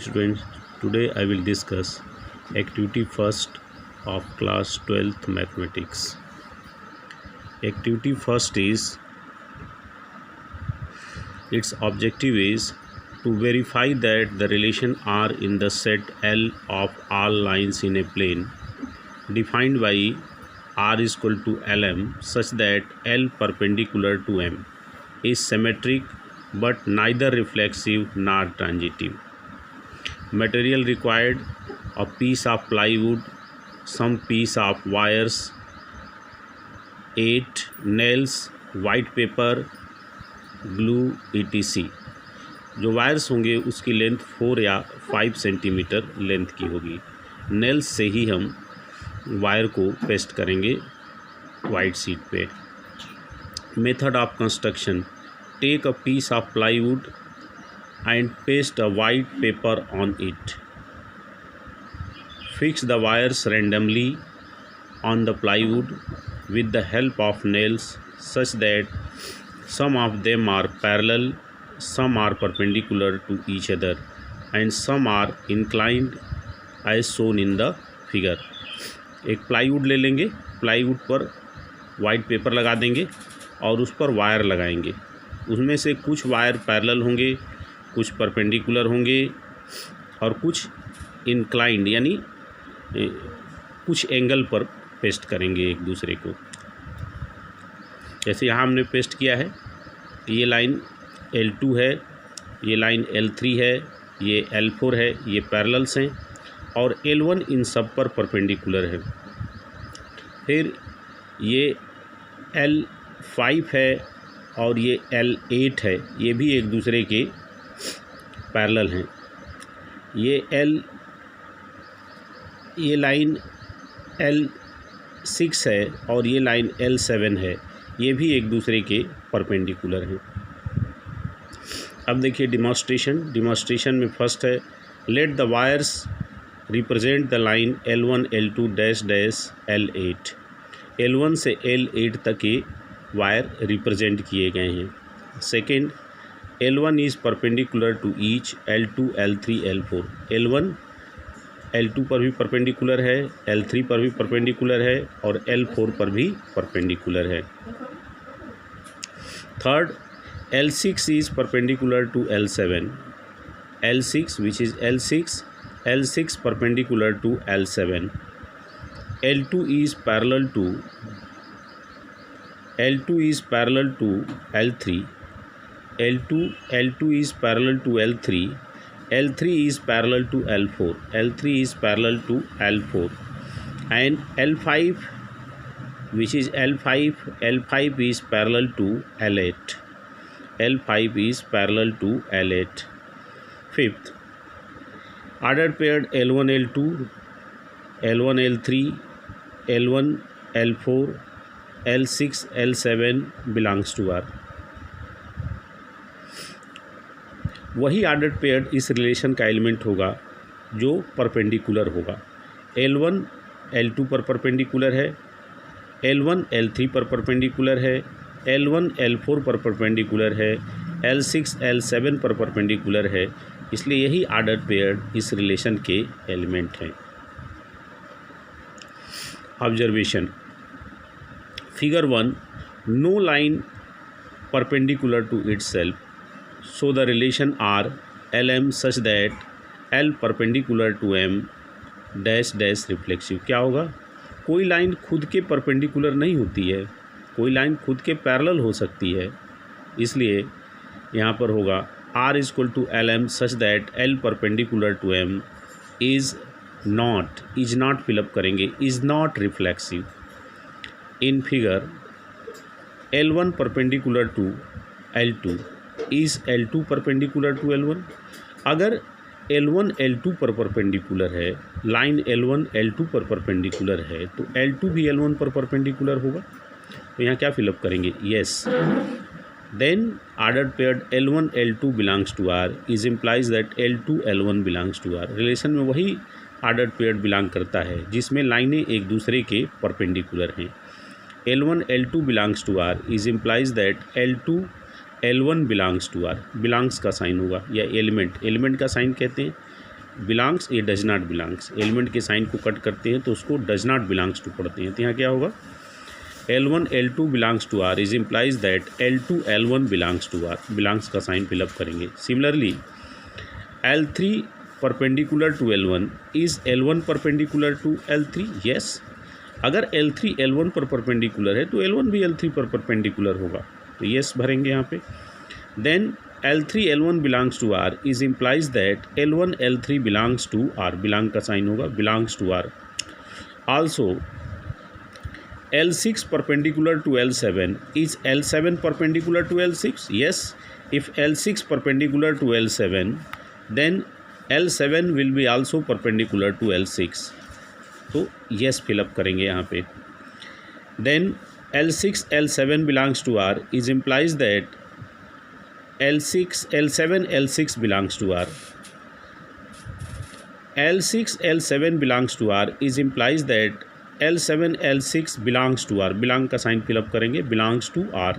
students, today I will discuss activity first of class 12th mathematics. Activity first is, its objective is to verify that the relation R in the set L of all lines in a plane defined by R is equal to Lm such that L perpendicular to M is symmetric but neither reflexive nor transitive. Material required: a piece of plywood, some piece of wires, 8 nails, white paper, glue etc. जो wires होंगे उसकी length 4 या 5 centimetre length की होगी। Nails से ही हम wire को paste करेंगे वाइट शीट पे। Method of construction: take a piece of plywood and paste a white paper on it. Fix the wires randomly on the plywood with the help of nails such that some of them are parallel, some are perpendicular to each other and some are inclined as shown in the figure. एक plywood ले लेंगे, plywood पर white paper लगा देंगे और उस पर wire लगाएंगे। उसमें से कुछ वायर पैरेलल होंगे, कुछ परपेंडिकुलर होंगे और कुछ इंक्लाइंड यानी कुछ एंगल पर पेस्ट करेंगे एक दूसरे को। जैसे यहाँ हमने पेस्ट किया है, ये लाइन L2 है, ये लाइन L3 है, ये L4 है, ये पैरेलल्स हैं और L1 इन सब पर परपेंडिकुलर है। फिर ये L5 है और ये L8 है, ये भी एक दूसरे के पैरेलल हैं। ये लाइन L6 है और ये लाइन L7 है, ये भी एक दूसरे के परपेंडिकुलर हैं। अब देखिए डिमॉन्स्ट्रेशन में फर्स्ट है, let the wires represent the line L1 L2 dash dash L8। L1 से L8 तक के वायर रिप्रेजेंट किए गए हैं। Second, L1 is perpendicular to each L2, L3, L4। L1 L2 पर भी परपेंडिकुलर है, L3 पर भी परपेंडिकुलर है और L4 पर भी परपेंडिकुलर है। Third, L6 is perpendicular to L7। L6 which is L6 perpendicular to L7। L2 is parallel to L3। L2 is parallel to L3, L3 is parallel to L4, L3 is parallel to L4 and L5 which is L5 is parallel to L8, L5 is parallel to L8. Fifth, ordered paired L1 L2, L1 L3, L1 L4, L6 L7 belongs to R। वही ordered paired इस relation का element होगा जो perpendicular होगा। L1 L2 पर perpendicular है, L1 L3 पर perpendicular है, L1 L4 पर परपेंडिकुलर है, L6 L7 पर परपेंडिकुलर है, इसलिए यही ऑर्डर्ड पेयर्ड इस रिलेशन के एलिमेंट हैं। Observation: figure 1, no line perpendicular to itself, so the relation R Lm such that L perpendicular to M dash dash reflexive. क्या होगा? कोई लाइन खुद के परपेंडिकुलर नहीं होती है, कोई लाइन खुद के पैरेलल हो सकती है, इसलिए यहाँ पर होगा R is equal to Lm such that L perpendicular to M is not fill up करेंगे, is not reflexive। In figure L1 perpendicular to L2 is L2 perpendicular to L1। अगर L1 L2 पर परपेंडिकुलर है, line L1 L2 पर perpendicular है, तो L2 भी L1 पर perpendicular होगा। तो यहाँ क्या फिलअप करेंगे? Yes. Then ordered paired L1 L2 belongs to R is implies that L2 L1 belongs to R। Relation में वही ऑर्डर्ड पेयर्ड बिलोंग करता है जिसमें लाइनें एक दूसरे के परपेंडिकुलर हैं। L1 L2 belongs to R is implies that L2 L1 belongs to R। Belongs का साइन होगा या एलिमेंट का साइन कहते हैं। बिलोंग्स, ये डज नॉट बिलोंग्स। एलिमेंट के साइन को कट करते हैं तो उसको डज नॉट बिलोंग्स टू पढ़ते हैं। तो यहाँ क्या होगा, L1 L2 belongs to R is implies that L2 L1 belongs to R। Belongs का साइन फिलअप करेंगे। Similarly L3 perpendicular to L1 is L1 perpendicular to L3। Yes, अगर L3 L1 पर परपेंडिकुलर है तो L1 भी L3 पर perpendicular होगा, तो यस भरेंगे यहाँ पे। Then L3 L1 belongs to R is implies that L1 L3 belongs to R। Belong का साइन होगा belongs to R। Also L6 perpendicular to L7 is L7 perpendicular to L6? Yes, if L6 perpendicular to L7 then L7 will be also perpendicular to L6, तो yes fill up करेंगे यहाँ पे। Then L6 L7 belongs to R is implies that L7 L6 belongs to R। L6 L7 belongs to R is implies that L7 L6 belongs to R। Belong का sign fill up करेंगे belongs to R।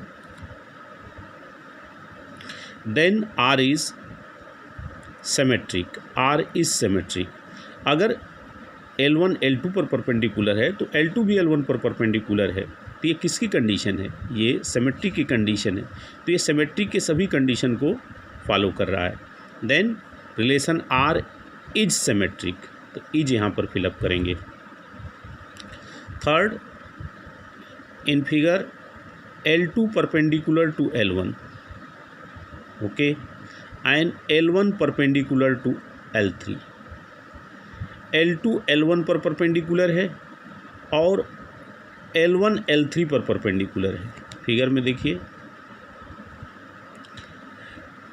Then R is symmetric। R is symmetric। अगर L1 L2 पर perpendicular है तो L2 भी L1 पर perpendicular है, तो ये किसकी कंडीशन है, ये सिमेट्री की कंडीशन है। तो ये सिमेट्री के सभी कंडीशन को फॉलो कर रहा है। Then relation R is symmetric, तो इज यहाँ पर फिलअप करेंगे। Third, in figure L2 perpendicular to L1, okay, and L1 perpendicular to L3। L2 L1 पर परपेंडिकुलर है और L1 L3 पर परपेंडिकुलर है। फिगर में देखिए,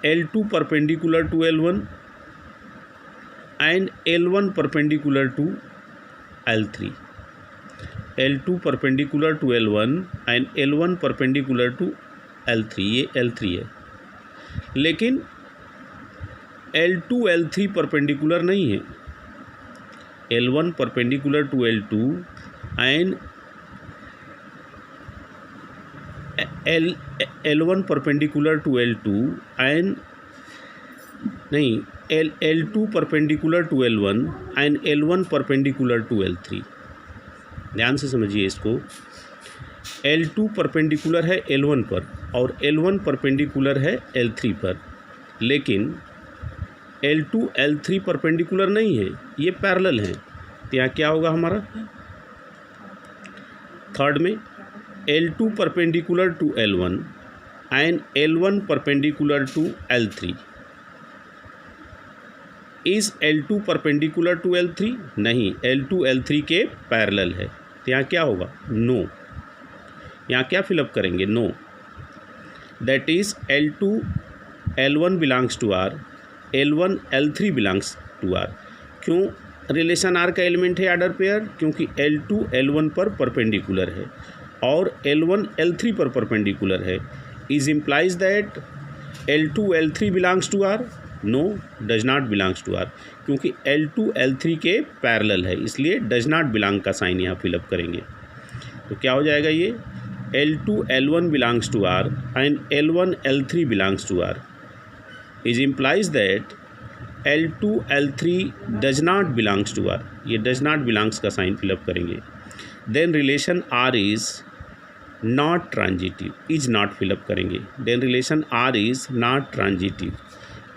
L2 perpendicular to L1 and L1 perpendicular to L3। L2 perpendicular to L1 and L1 perpendicular to L3, ये L3 है। लेकिन L2 L3 परपेंडिकुलर नहीं है। L1 perpendicular to L2 and L1 perpendicular to L2 and नहीं, L2 perpendicular to L1 and L1 perpendicular to L3। ध्यान से समझिए इसको। L2 परपेंडिकुलर है L1 पर और L1 परपेंडिकुलर है L3 पर, लेकिन L2 L3 परपेंडिकुलर नहीं है, ये पैरेलल हैं। तो यहाँ क्या होगा हमारा, थर्ड में L2 perpendicular to L1 and L1 perpendicular to L3। Is L2 perpendicular to L3? नहीं, L2 L3 के पैरेलल है। तो यहाँ क्या होगा, नो। यहाँ क्या फिलअप करेंगे, no. That is L2 L1 belongs to R, L1 L3 belongs to R। क्यों रिलेशन R का एलिमेंट है ऑर्डर पेयर? क्योंकि L2 L1 पर परपेंडिकुलर है और L1 L3 पर परपेंडिकुलर है। Is implies that L2 L3 belongs to R? No, does not belongs to R, क्योंकि L2 L3 के पैरेलल है, इसलिए डज नॉट बिलोंग का साइन यहाँ फिलअप करेंगे। तो क्या हो जाएगा, ये L2 L1 belongs to R and L1 L3 belongs to R is implies that L2 L3 does not belongs to R। ये डज नॉट बिलोंग्स का साइन फिलअप करेंगे। Then relation R is not transitive, is not fill up करेंगे। Then relation R is not transitive.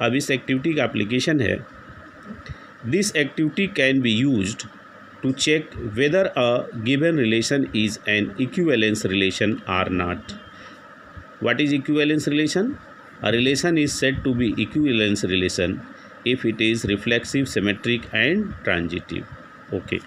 अब इस activity का application है, this activity can be used to check whether a given relation is an equivalence relation or not. What is equivalence relation? A relation is said to be equivalence relation if it is reflexive, symmetric and transitive. Okay.